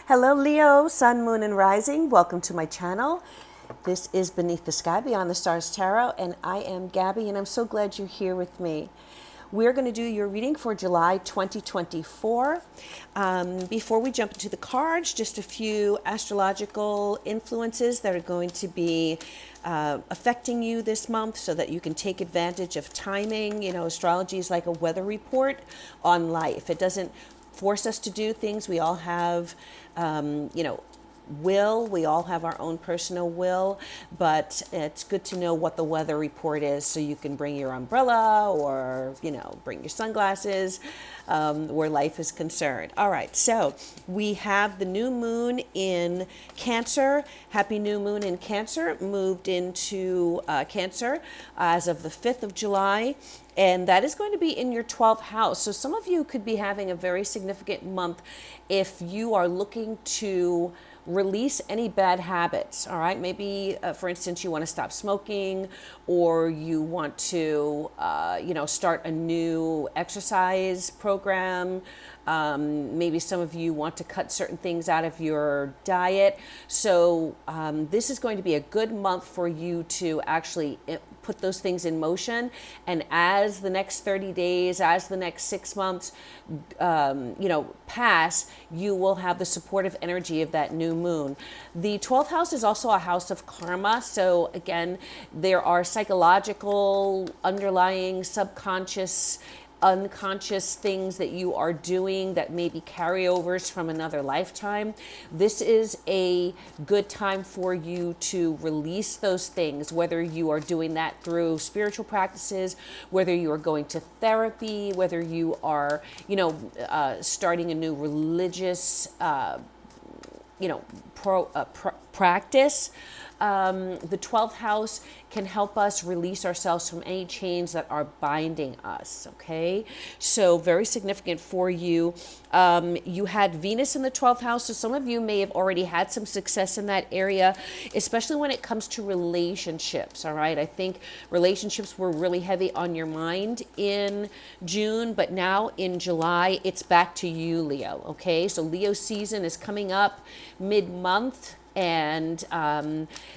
Hello Leo, Sun, Moon, and Rising. Welcome to my channel. This is Beneath the Sky, Beyond the Stars Tarot, and I am Gabby, and I'm so glad you're here with me. We're going to do your reading for July 2024. Before we jump into the cards, just a few astrological influences that are going to be affecting you this month so that you can take advantage of timing. You know, astrology is like a weather report on life. It doesn't force us to do things. We all have, will. We all have our own personal will, but it's good to know what the weather report is so you can bring your umbrella or, bring your sunglasses where life is concerned. All right, so we have the new moon in Cancer. Happy new moon in Cancer. Moved into Cancer as of the 5th of July. And that is going to be in your 12th house. So some of you could be having a very significant month if you are looking to release any bad habits. All right, maybe for instance you want to stop smoking, or you want to start a new exercise program. Maybe some of you want to cut certain things out of your diet. So this is going to be a good month for you to actually put those things in motion. And as the next 30 days, as the next 6 months, pass, you will have the supportive energy of that new moon. The 12th house is also a house of karma. So again, there are psychological, underlying, subconscious, unconscious things that you are doing that may be carryovers from another lifetime. This is a good time for you to release those things, whether you are doing that through spiritual practices, whether you are going to therapy, whether you are, starting a new religious, practice. The 12th house can help us release ourselves from any chains that are binding us, okay? So very significant for you. You had Venus in the 12th house, so some of you may have already had some success in that area, especially when it comes to relationships, all right? I think relationships were really heavy on your mind in June, but now in July, it's back to you, Leo, okay? So Leo season is coming up mid-month. And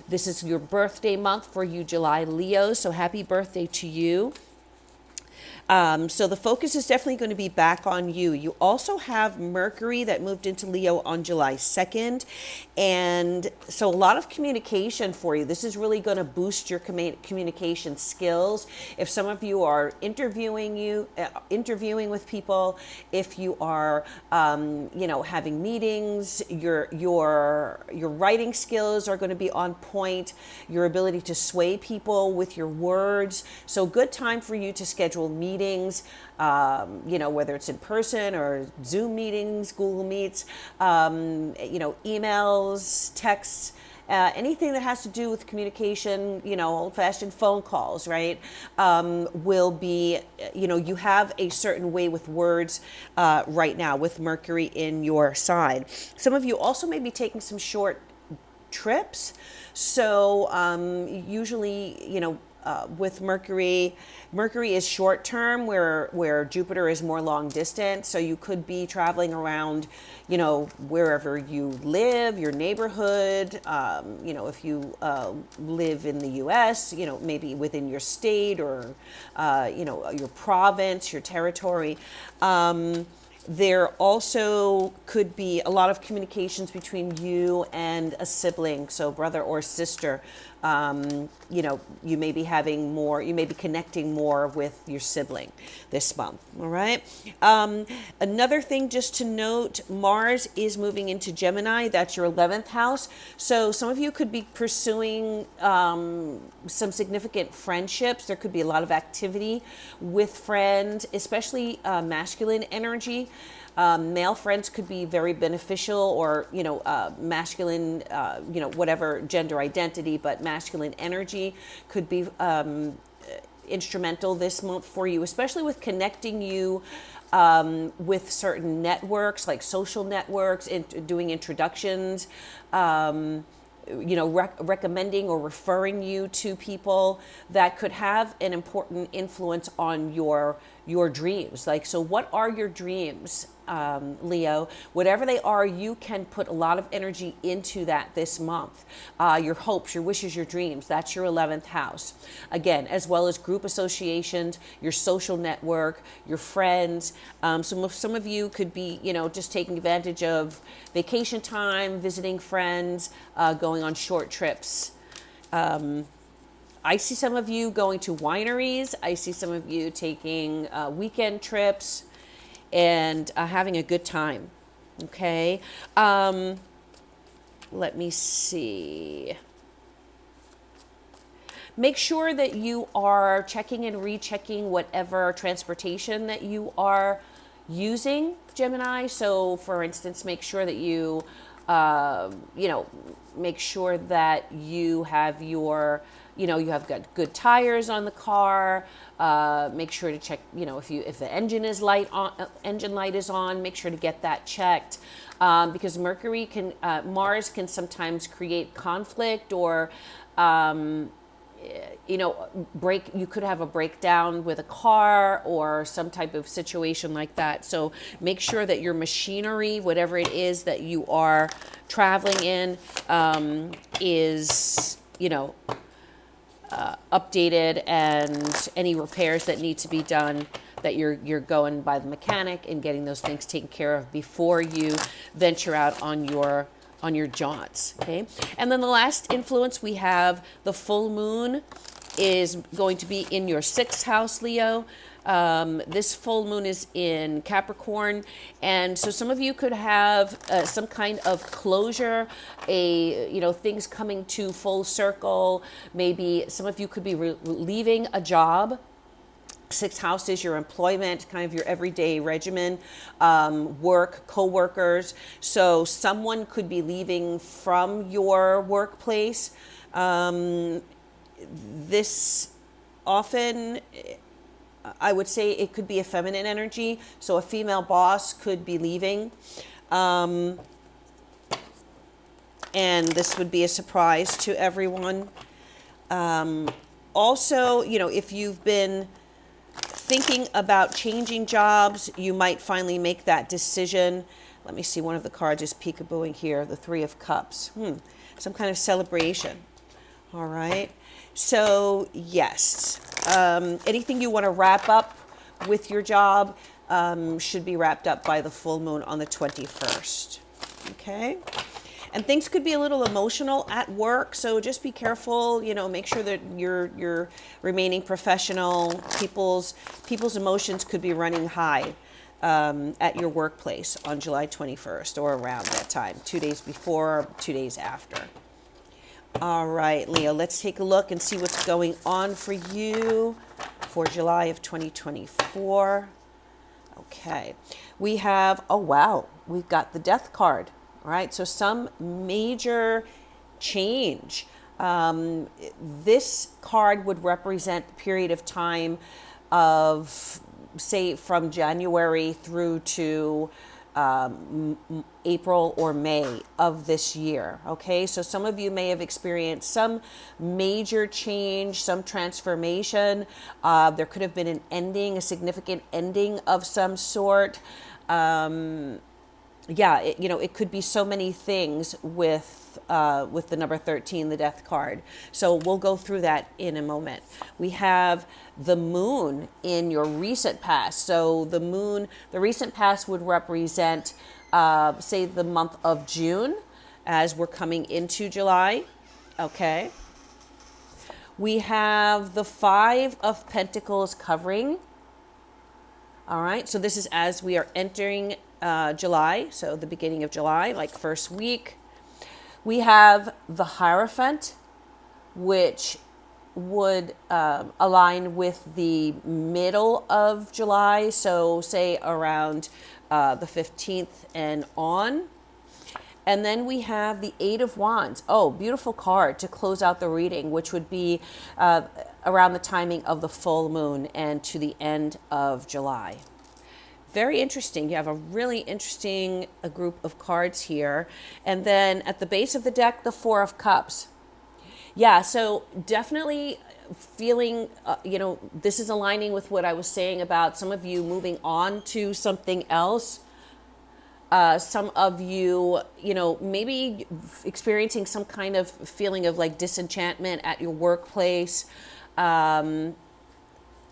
this is your birthday month for you, July Leo. So happy birthday to you. So the focus is definitely going to be back on you. You also have Mercury that moved into Leo on July 2nd. And so a lot of communication for you. This is really going to boost your communication skills. If some of you are interviewing with people, if you are, having meetings, your writing skills are going to be on point. Your ability to sway people with your words. So good time for you to schedule meetings, whether it's in person or Zoom meetings, Google Meets, emails, texts, anything that has to do with communication, old-fashioned phone calls, right, will be, you have a certain way with words right now with Mercury in your side. Some of you also may be taking some short trips. So usually, with Mercury is short term, where Jupiter is more long distance. So you could be traveling around, wherever you live, your neighborhood. If you live in the U.S., maybe within your state or, your province, your territory. There also could be a lot of communications between you and a sibling, so brother or sister. You may be having more, you may be connecting more with your sibling this month, all right? Another thing just to note, Mars is moving into Gemini. That's your 11th house. So some of you could be pursuing some significant friendships. There could be a lot of activity with friends, especially masculine energy. Male friends could be very beneficial, or, masculine, whatever gender identity, but masculine energy could be instrumental this month for you, especially with connecting you with certain networks, like social networks, doing introductions, recommending or referring you to people that could have an important influence on your your dreams. Like, so what are your dreams, Leo? Whatever they are, you can put a lot of energy into that this month. Your hopes, your wishes, your dreams, that's your 11th house. Again, as well as group associations, your social network, your friends. Some of you could be, just taking advantage of vacation time, visiting friends, going on short trips. I see some of you going to wineries. I see some of you taking weekend trips and having a good time. Okay. Let me see. Make sure that you are checking and rechecking whatever transportation that you are using, Gemini. So, for instance, make sure that make sure that you have you have got good tires on the car. Make sure to check, if the engine light is on, make sure to get that checked. Because Mars can sometimes create conflict or, you could have a breakdown with a car or some type of situation like that. So make sure that your machinery, whatever it is that you are traveling in, is, updated, and any repairs that need to be done, that you're going by the mechanic and getting those things taken care of before you venture out on your jaunts. Okay. And then the last influence, we have the full moon is going to be in your 6th house, Leo. This full moon is in Capricorn, and so some of you could have some kind of closure, things coming to full circle. Maybe some of you could be leaving a job. 6th house is your employment, kind of your everyday regimen, work, co-workers. So someone could be leaving from your workplace. This often, I would say it could be a feminine energy. So a female boss could be leaving. And this would be a surprise to everyone. Also, if you've been thinking about changing jobs, you might finally make that decision. Let me see, one of the cards is peekabooing here, the 3 of Cups. Some kind of celebration. All right. So, yes, anything you want to wrap up with your job should be wrapped up by the full moon on the 21st. Okay. And things could be a little emotional at work, so just be careful. Make sure that you're remaining professional. People's emotions could be running high at your workplace on July 21st or around that time, 2 days before, 2 days after. All right, Leo, let's take a look and see what's going on for you for July of 2024. Okay, we have, we've got the Death card. All right, so some major change. This card would represent the period of time of, say, from January through to April or May of this year. Okay, so some of you may have experienced some major change, some transformation. There could have been an ending, a significant ending of some sort. It could be so many things with the number 13, the Death card. So we'll go through that in a moment. We have the moon in your recent past. So the recent past would represent, say, the month of June as we're coming into July. Okay. We have the 5 of Pentacles covering. All right. So this is as we are entering July, so the beginning of July, like first week. We have the Hierophant, which would align with the middle of July, so say around the 15th and on. And then we have the 8 of Wands. Oh, beautiful card to close out the reading, which would be around the timing of the full moon and to the end of July. Very interesting. You have a really interesting group of cards here. And then at the base of the deck, the 4 of Cups. Yeah, so definitely feeling, this is aligning with what I was saying about some of you moving on to something else. Some of you, maybe experiencing some kind of feeling of like disenchantment at your workplace. Again,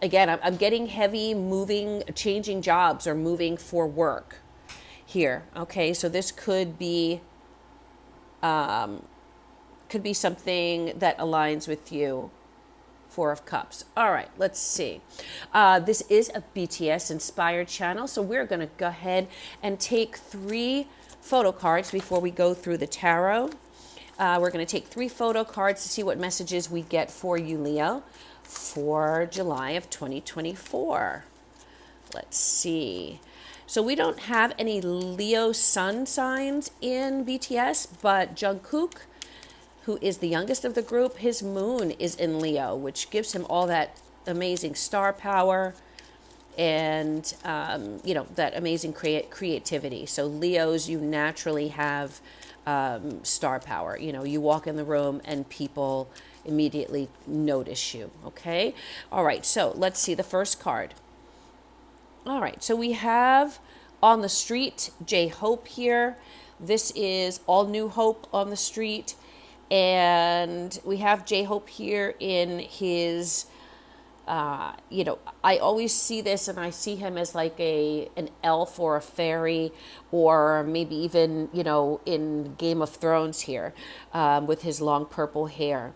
I'm getting heavy moving, changing jobs or moving for work here. Okay, so this could be something that aligns with you. Four of Cups. All right, let's see. This is a BTS inspired channel, so we're going to go ahead and take 3 photo cards before we go through the tarot. We're going to take 3 photo cards to see what messages we get for you, Leo, for July of 2024. Let's see. So we don't have any Leo sun signs in BTS, but Jungkook, who is the youngest of the group, his moon is in Leo, which gives him all that amazing star power and, that amazing creativity. So Leos, you naturally have star power. You walk in the room and people immediately notice you, okay? All right, so let's see the first card. All right, so we have on the street, J-Hope here. This is all new hope on the street. And we have J-Hope here in his, I always see this and I see him as like an elf or a fairy, or maybe even, in Game of Thrones here, with his long purple hair.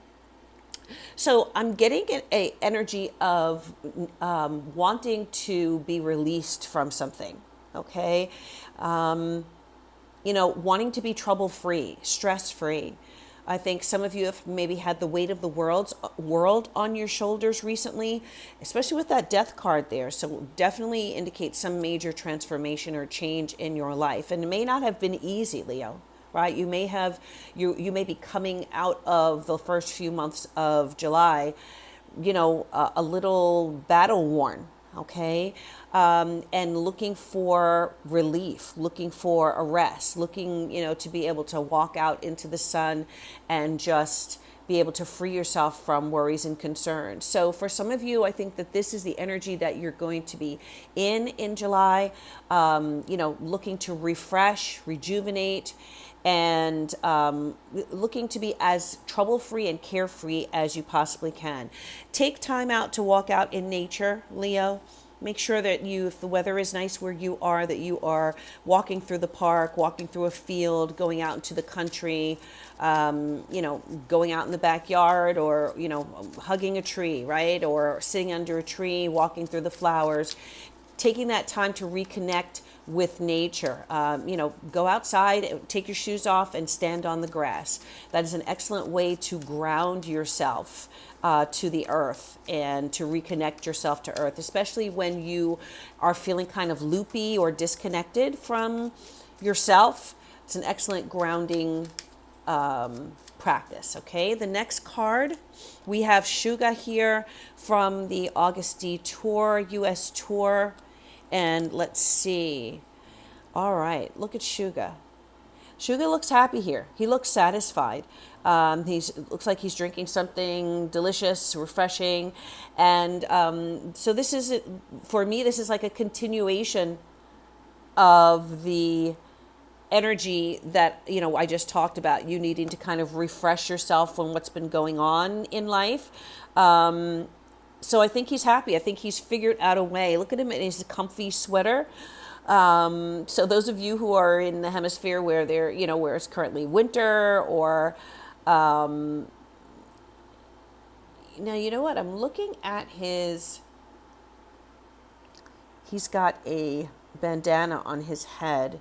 So I'm getting an energy of wanting to be released from something, okay? Wanting to be trouble-free, stress-free. I think some of you have maybe had the weight of the world on your shoulders recently, especially with that death card there. So definitely indicates some major transformation or change in your life. And it may not have been easy, Leo, right? You may have, you may be coming out of the first few months of July, a little battle worn, okay? And looking for relief, looking for a rest, looking, to be able to walk out into the sun and just be able to free yourself from worries and concerns. So for some of you, I think that this is the energy that you're going to be in July, looking to refresh, rejuvenate, and looking to be as trouble-free and carefree as you possibly can. Take time out to walk out in nature, Leo. Make sure that if the weather is nice where you are, that you are walking through the park, walking through a field, going out into the country, going out in the backyard, or, hugging a tree, right? Or sitting under a tree, walking through the flowers, taking that time to reconnect with nature. Go outside, take your shoes off and stand on the grass. That is an excellent way to ground yourself to the earth and to reconnect yourself to earth, especially when you are feeling kind of loopy or disconnected from yourself. It's an excellent grounding practice, okay? The next card, we have Suga here from the August D Tour, US Tour. And let's see. All right, look at Suga. Suga looks happy here. He looks satisfied. Looks like he's drinking something delicious, refreshing. And so this is, for me, this is like a continuation of the energy that, I just talked about, you needing to kind of refresh yourself from what's been going on in life. So I think he's happy. I think he's figured out a way. Look at him in his comfy sweater. So those of you who are in the hemisphere where where it's currently winter, or, now, you know what? I'm looking at he's got a bandana on his head.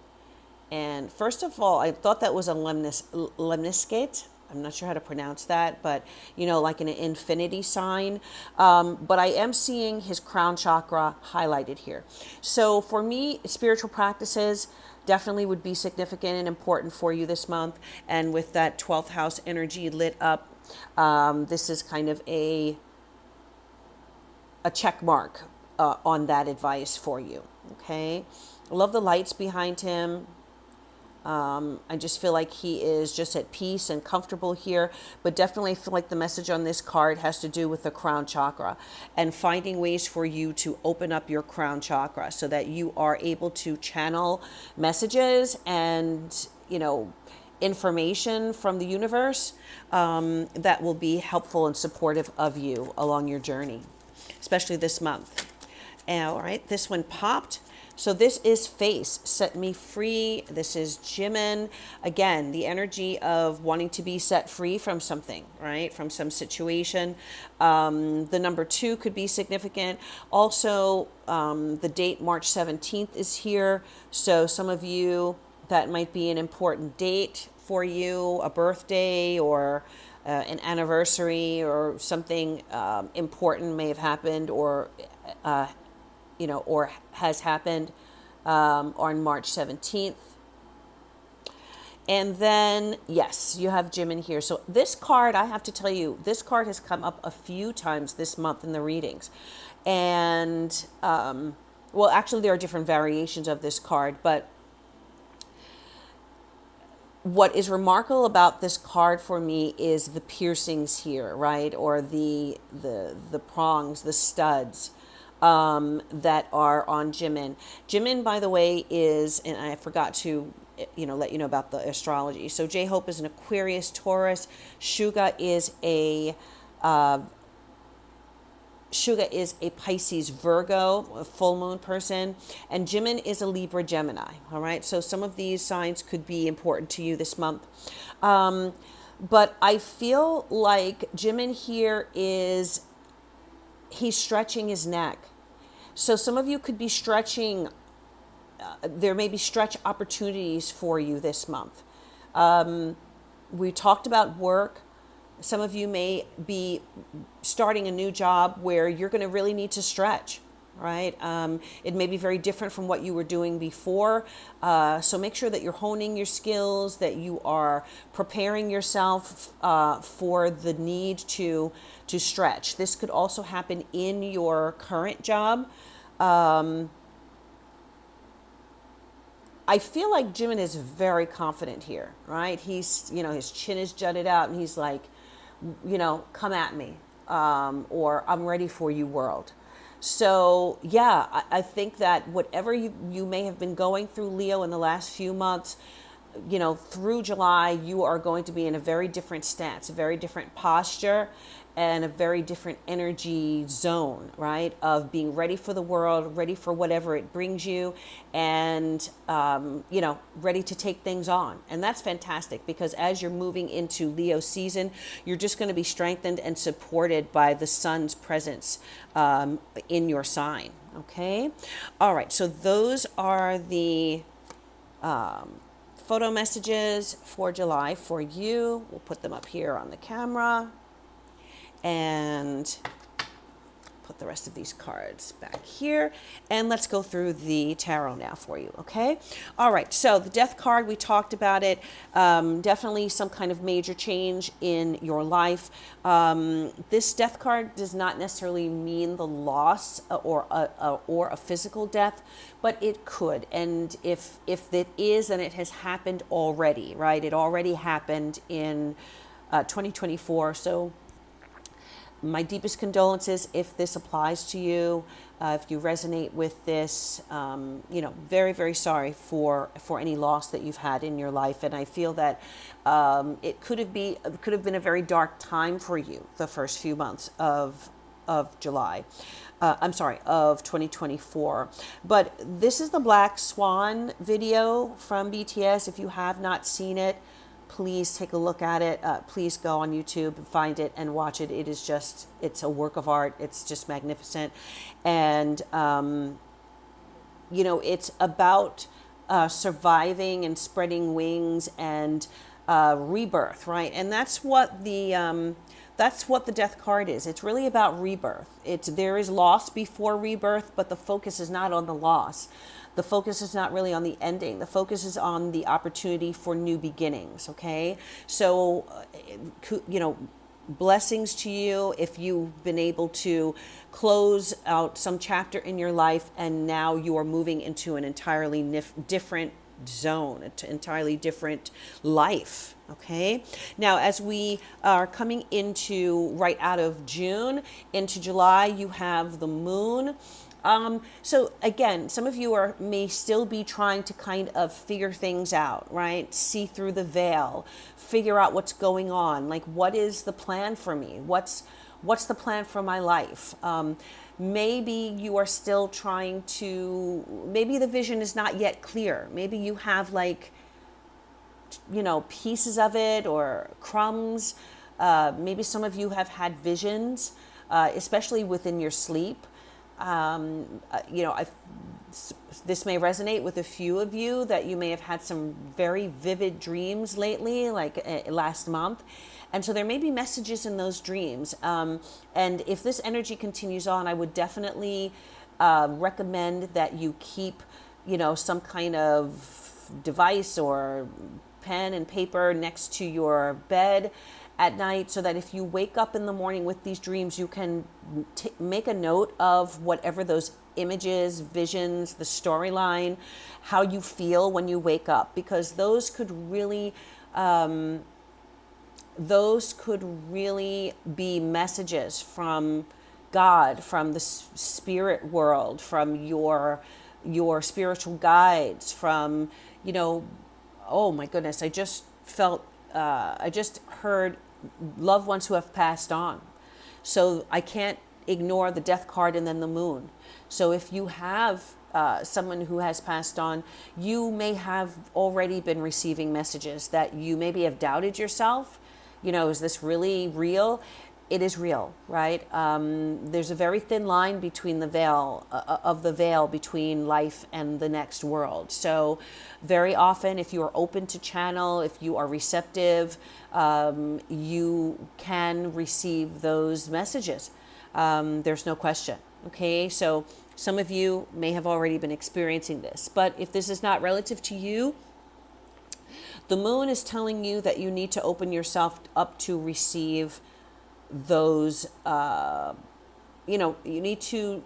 And first of all, I thought that was a lemniscate. I'm not sure how to pronounce that, but, like an infinity sign. But I am seeing his crown chakra highlighted here. So for me, spiritual practices definitely would be significant and important for you this month. And with that 12th house energy lit up, this is kind of a check mark on that advice for you, okay? I love the lights behind him. I just feel like he is just at peace and comfortable here, but definitely feel like the message on this card has to do with the crown chakra and finding ways for you to open up your crown chakra so that you are able to channel messages and, information from the universe that will be helpful and supportive of you along your journey, especially this month. All right, this one popped. So this is Face, Set Me Free. This is Jimin. Again, the energy of wanting to be set free from something, right? From some situation. The number 2 could be significant. Also, the date March 17th is here. So some of you, that might be an important date for you, a birthday or an anniversary or something important may have happened or or has happened on March 17th. And then, yes, you have Jim in here. So this card, I have to tell you, this card has come up a few times this month in the readings. And, well, actually, there are different variations of this card. But what is remarkable about this card for me is the piercings here, right? Or the prongs, the studs. That are on Jimin. Jimin, by the way, is, and I forgot to, let you know about the astrology. So J-Hope is an Aquarius, Taurus. Suga is a Pisces, Virgo, a full moon person, and Jimin is a Libra, Gemini. All right, so some of these signs could be important to you this month. But I feel like Jimin here he's stretching his neck. So some of you could be stretching, there may be stretch opportunities for you this month. We talked about work. Some of you may be starting a new job where you're going to really need to stretch, right? It may be very different from what you were doing before. So make sure that you're honing your skills, that you are preparing yourself for the need to stretch. This could also happen in your current job. I feel like Jimin is very confident here, right? He's, his chin is jutted out and he's like, come at me, or I'm ready for you, world. So yeah, I think that whatever you may have been going through, Leo, in the last few months, through July, you are going to be in a very different stance, a very different posture, and a very different energy zone, right? Of being ready for the world, ready for whatever it brings you, and, ready to take things on. And that's fantastic because as you're moving into Leo season, you're just going to be strengthened and supported by the sun's presence in your sign, okay? All right, so those are the photo messages for July for you. We'll put them up here on the camera and put the rest of these cards back here. And let's go through the tarot now for you, okay? All right, so the death card, we talked about it. Definitely some kind of major change in your life. This death card does not necessarily mean the loss or a physical death, but it could. And if it is, then it has happened already, right? It already happened in 2024. So my deepest condolences if this applies to you, if you resonate with this. Very, very sorry for any loss that you've had in your life. And I feel that it could have been a very dark time for you the first few months of July. Of 2024. But this is the Black Swan video from BTS. If you have not seen it, please take a look at it. Please go on YouTube and find it and watch it. It's a work of art. It's just magnificent. And, it's about surviving and spreading wings and rebirth, right? And that's what the death card is. It's really about rebirth. There is loss before rebirth, but the focus is not on the loss. The focus is not really on the ending. The focus is on the opportunity for new beginnings, okay? So, blessings to you if you've been able to close out some chapter in your life and now you are moving into an entirely different zone, an entirely different life. Okay. Now, as we are coming into right out of June into July, you have the moon. So again, some of you may still be trying to kind of figure things out, right? See through the veil, figure out what's going on. Like, what is the plan for me? What's the plan for my life? Maybe you are still trying to, maybe the vision is not yet clear. Maybe you have like, pieces of it or crumbs. Maybe some of you have had visions, especially within your sleep. This may resonate with a few of you, that you may have had some very vivid dreams lately, like last month. And so there may be messages in those dreams. And if this energy continues on, I would definitely recommend that you keep, some kind of device or pen and paper next to your bed at night, so that if you wake up in the morning with these dreams, you can make a note of whatever those images, visions, the storyline, how you feel when you wake up, because those could really be messages from God, from the spirit world, from your spiritual guides, from, oh my goodness, I just heard loved ones who have passed on. So I can't ignore the death card and then the moon. So if you have someone who has passed on, you may have already been receiving messages that you maybe have doubted yourself. Is this really real? It is real, right? There's a very thin line between the veil between life and the next world. So very often, if you are open to channel, if you are receptive, you can receive those messages. There's no question. Okay, so some of you may have already been experiencing this, but if this is not relative to you, the moon is telling you that you need to open yourself up to receive those, you need to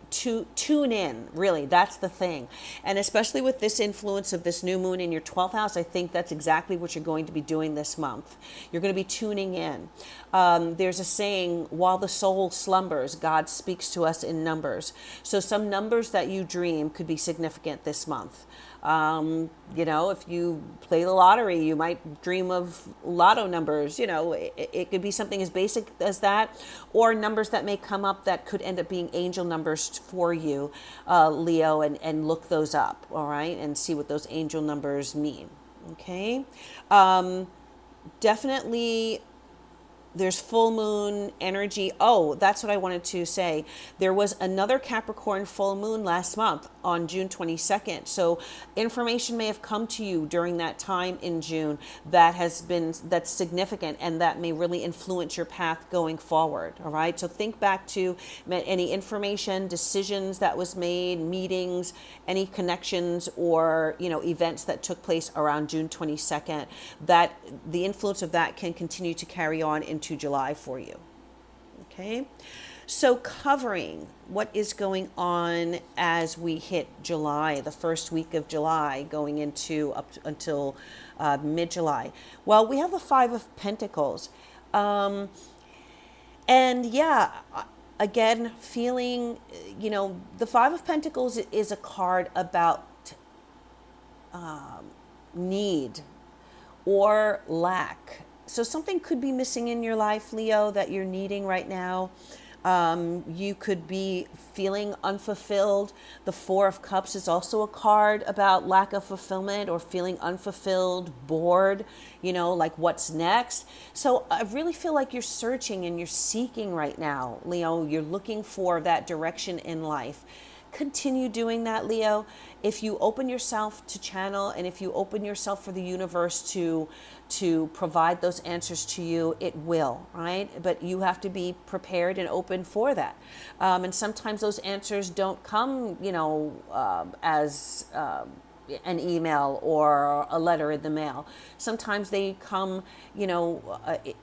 tune in, really. That's the thing. And especially with this influence of this new moon in your 12th house, I think that's exactly what you're going to be doing this month. You're going to be tuning in. There's a saying, while the soul slumbers, God speaks to us in numbers. So some numbers that you dream could be significant this month. If you play the lottery, you might dream of lotto numbers. It could be something as basic as that, or numbers that may come up that could end up being angel numbers for you, Leo, and look those up, all right, and see what those angel numbers mean. Okay. Definitely there's full moon energy. Oh, that's what I wanted to say. There was another Capricorn full moon last month on June 22nd. So information may have come to you during that time in June that's significant, and that may really influence your path going forward. All right. So think back to any information, decisions that was made, meetings, any connections or, events that took place around June 22nd, that the influence of that can continue to carry on into July for you. Okay, so covering what is going on as we hit July, the first week of July, going into up until mid-July. Well, we have the Five of Pentacles, and again, feeling, the Five of Pentacles is a card about need or lack. So something could be missing in your life, Leo, that you're needing right now. You could be feeling unfulfilled. The Four of Cups is also a card about lack of fulfillment or feeling unfulfilled, bored, like what's next. So I really feel like you're searching and you're seeking right now, Leo. You're looking for that direction in life. Continue doing that, Leo. If you open yourself to channel, and if you open yourself for the universe to provide those answers to you, it will, right? But you have to be prepared and open for that. And sometimes those answers don't come, as an email or a letter in the mail. Sometimes they come,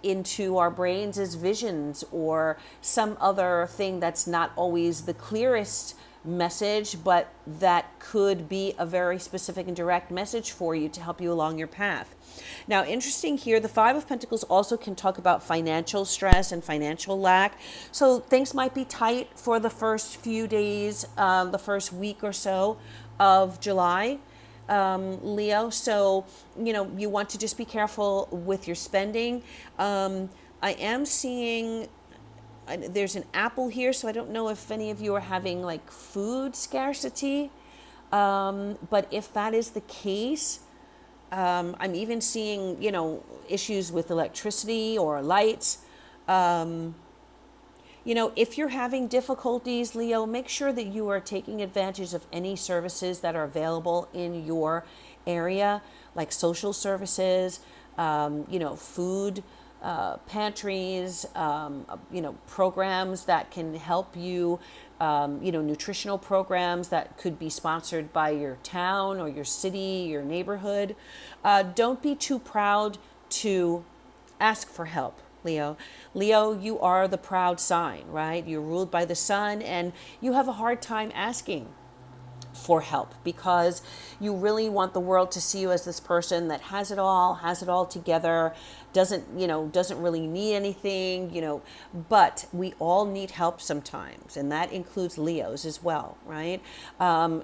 into our brains as visions or some other thing that's not always the clearest message, but that could be a very specific and direct message for you to help you along your path. Now, interesting here, the Five of Pentacles also can talk about financial stress and financial lack. So things might be tight for the first few days, the first week or so of July, Leo. So, you want to just be careful with your spending. I am seeing there's an apple here, so I don't know if any of you are having like food scarcity. But if that is the case, I'm even seeing, issues with electricity or lights. If you're having difficulties, Leo, make sure that you are taking advantage of any services that are available in your area, like social services, food pantries, programs that can help you, nutritional programs that could be sponsored by your town or your city, your neighborhood. Don't be too proud to ask for help, Leo. Leo, you are the proud sign, right? You're ruled by the sun, and you have a hard time asking for help because you really want the world to see you as this person that has it all together, doesn't really need anything, but we all need help sometimes, and that includes Leos as well, right?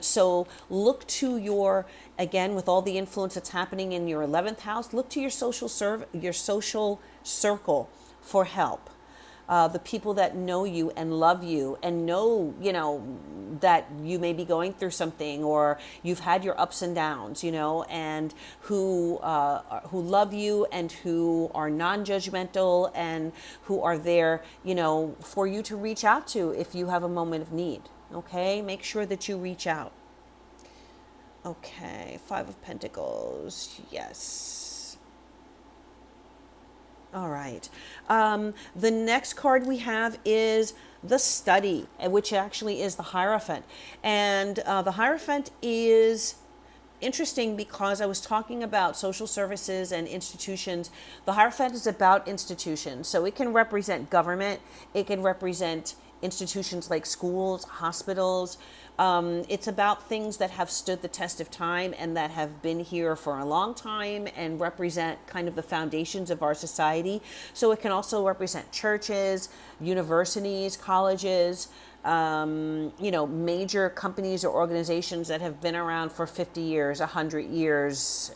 So look to again, with all the influence that's happening in your 11th house, look to your social circle for help. The people that know you and love you and know, that you may be going through something, or you've had your ups and downs, and who love you and who are non-judgmental and who are there, for you to reach out to if you have a moment of need. Okay, make sure that you reach out. Okay, Five of Pentacles, yes. All right. The next card we have is the Study, which actually is the Hierophant. And the Hierophant is interesting because I was talking about social services and institutions. The Hierophant is about institutions. So it can represent government. It can represent institutions like schools, hospitals. It's about things that have stood the test of time and that have been here for a long time and represent kind of the foundations of our society. So it can also represent churches, universities, colleges, major companies or organizations that have been around for 50 years, 100 years,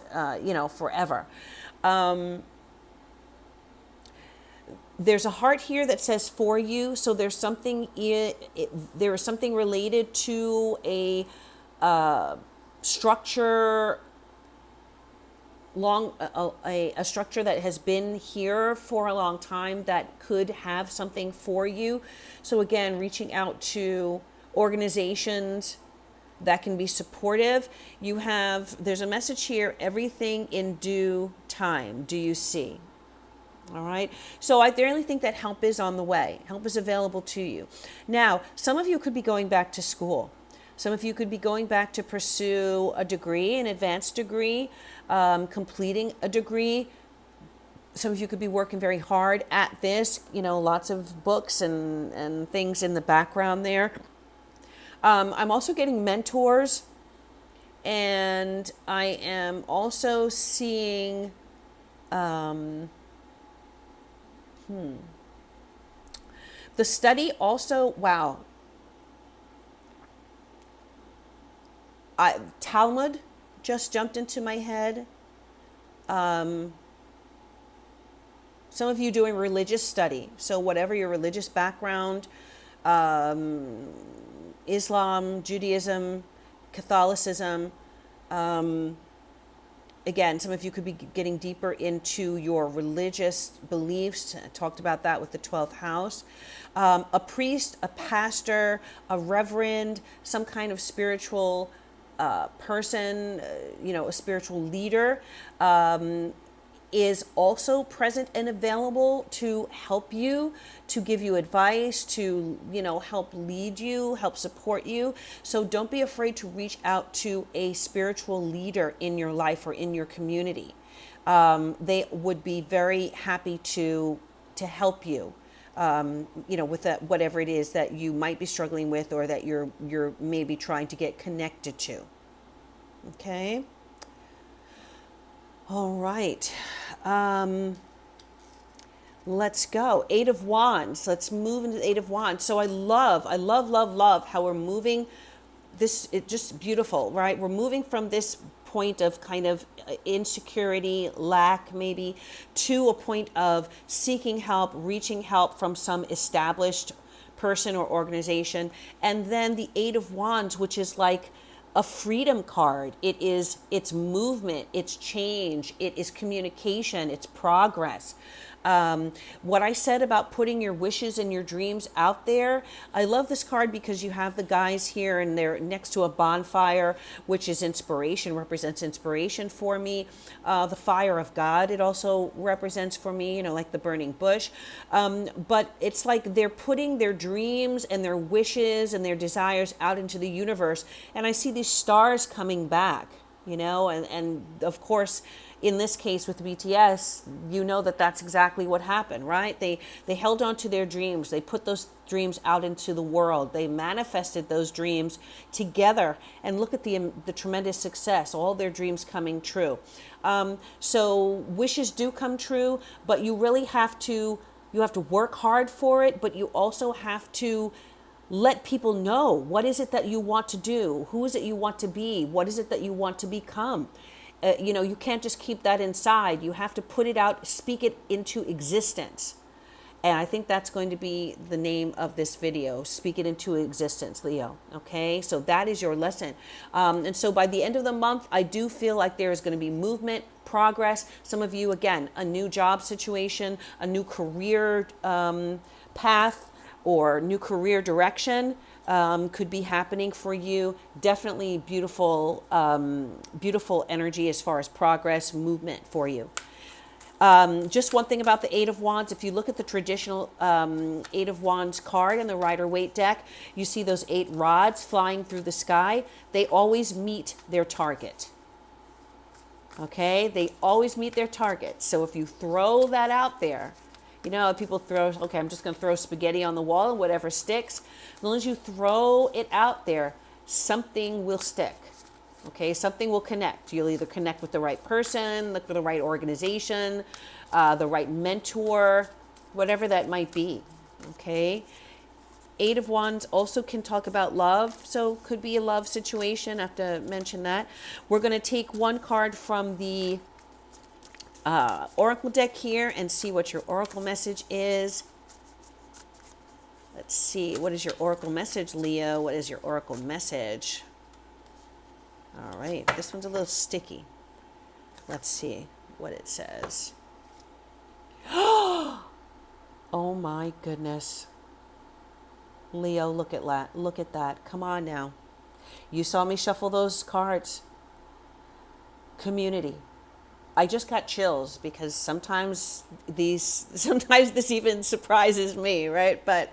forever. There's a heart here that says for you. So there's something there is something related to a structure, a structure that has been here for a long time that could have something for you. So again, reaching out to organizations that can be supportive. There's a message here, everything in due time. Do you see? All right. So I really think that help is on the way. Help is available to you. Now, some of you could be going back to school. Some of you could be going back to pursue a degree, an advanced degree, completing a degree. Some of you could be working very hard at this, lots of books and things in the background there. I'm also getting mentors, and I am also seeing the Study also, wow. Talmud just jumped into my head. Some of you doing religious study. So whatever your religious background, Islam, Judaism, Catholicism, again, some of you could be getting deeper into your religious beliefs. I talked about that with the 12th house. A priest, a pastor, a reverend, some kind of spiritual person, a spiritual leader, is also present and available to help you, to give you advice, to, help lead you, help support you. So don't be afraid to reach out to a spiritual leader in your life or in your community. They would be very happy to help you. with that, whatever it is that you might be struggling with, or that you're maybe trying to get connected to. Okay. All right. Let's go. Eight of Wands. Let's move into the Eight of Wands. So I love, love how we're moving this. It's just beautiful, right? We're moving from this point of kind of insecurity, lack maybe, to a point of seeking help, reaching help from some established person or organization. And then the Eight of Wands, which is like a freedom card. It's movement, it's change, it is communication, it's progress. What I said about putting your wishes and your dreams out there, I love this card because you have the guys here and they're next to a bonfire, which is inspiration, represents inspiration for me. The fire of God, it also represents for me, like the burning bush. But it's like they're putting their dreams and their wishes and their desires out into the universe. And I see these stars coming back, and of course, in this case with BTS, that's exactly what happened, right? They held on to their dreams. They put those dreams out into the world. They manifested those dreams together, and look at the tremendous success, all their dreams coming true. So wishes do come true, but you really have to work hard for it, but you also have to let people know, what is it that you want to do? Who is it you want to be? What is it that you want to become? You can't just keep that inside. You have to put it out, speak it into existence. And I think that's going to be the name of this video, Speak It Into Existence, Leo. Okay, so that is your lesson. And so by the end of the month, I do feel like there is going to be movement, progress. Some of you, again, a new job situation, a new career path, or new career direction could be happening for you. Definitely beautiful energy as far as progress, movement for you. Just one thing about the Eight of Wands, if you look at the traditional Eight of Wands card in the Rider-Waite deck, you see those 8 rods flying through the sky. They always meet their target. Okay, they always meet their target. So if you throw that out there, people throw, okay, I'm just going to throw spaghetti on the wall and whatever sticks. As long as you throw it out there, something will stick. Okay, something will connect. You'll either connect with the right person, with the right organization, the right mentor, whatever that might be. Okay. Eight of Wands also can talk about love. So could be a love situation. I have to mention that. We're going to take one card from the oracle deck here and see what your oracle message is. Let's see. What is your oracle message, Leo? What is your oracle message? All right. This one's a little sticky. Let's see what it says. Oh my goodness. Leo, look at that. Look at that. Come on now. You saw me shuffle those cards. Community. I just got chills because sometimes this even surprises me, right? But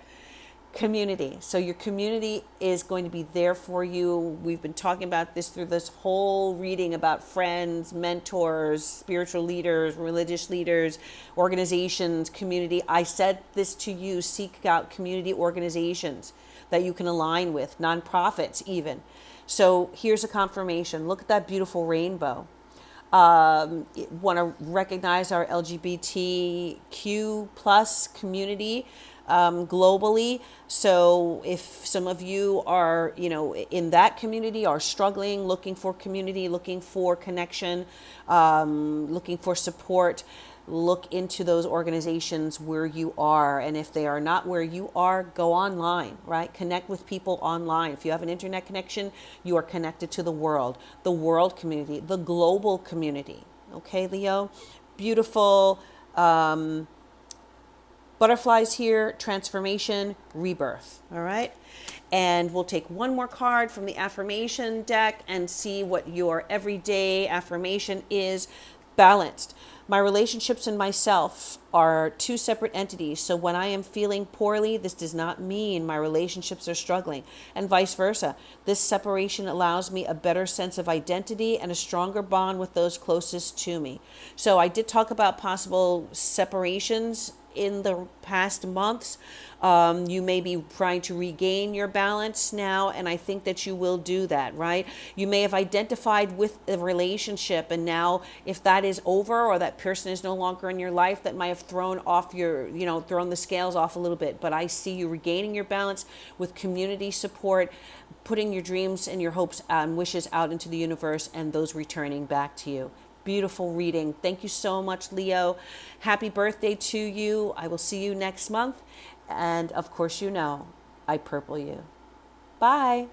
community. So your community is going to be there for you. We've been talking about this through this whole reading about friends, mentors, spiritual leaders, religious leaders, organizations, community. I said this to you, seek out community organizations that you can align with, nonprofits even. So here's a confirmation. Look at that beautiful rainbow. Want to recognize our LGBTQ plus community globally. So if some of you are, in that community, are struggling, looking for community, looking for connection, looking for support, look into those organizations where you are. And if they are not where you are, go online, right? Connect with people online. If you have an internet connection, you are connected to the world community, the global community. Okay, Leo? Beautiful. Butterflies here, transformation, rebirth. All right. And we'll take one more card from the affirmation deck and see what your everyday affirmation is. Balanced. My relationships and myself are two separate entities. So when I am feeling poorly, this does not mean my relationships are struggling, and vice versa. This separation allows me a better sense of identity and a stronger bond with those closest to me. So I did talk about possible separations in the past months. You may be trying to regain your balance now, and I think that you will do that, right? You may have identified with a relationship, and now if that is over or that person is no longer in your life, that might have thrown off your, thrown the scales off a little bit. But I see you regaining your balance with community support, putting your dreams and your hopes and wishes out into the universe, and those returning back to you. Beautiful reading. Thank you so much, Leo. Happy birthday to you. I will see you next month. And of course, I purple you. Bye.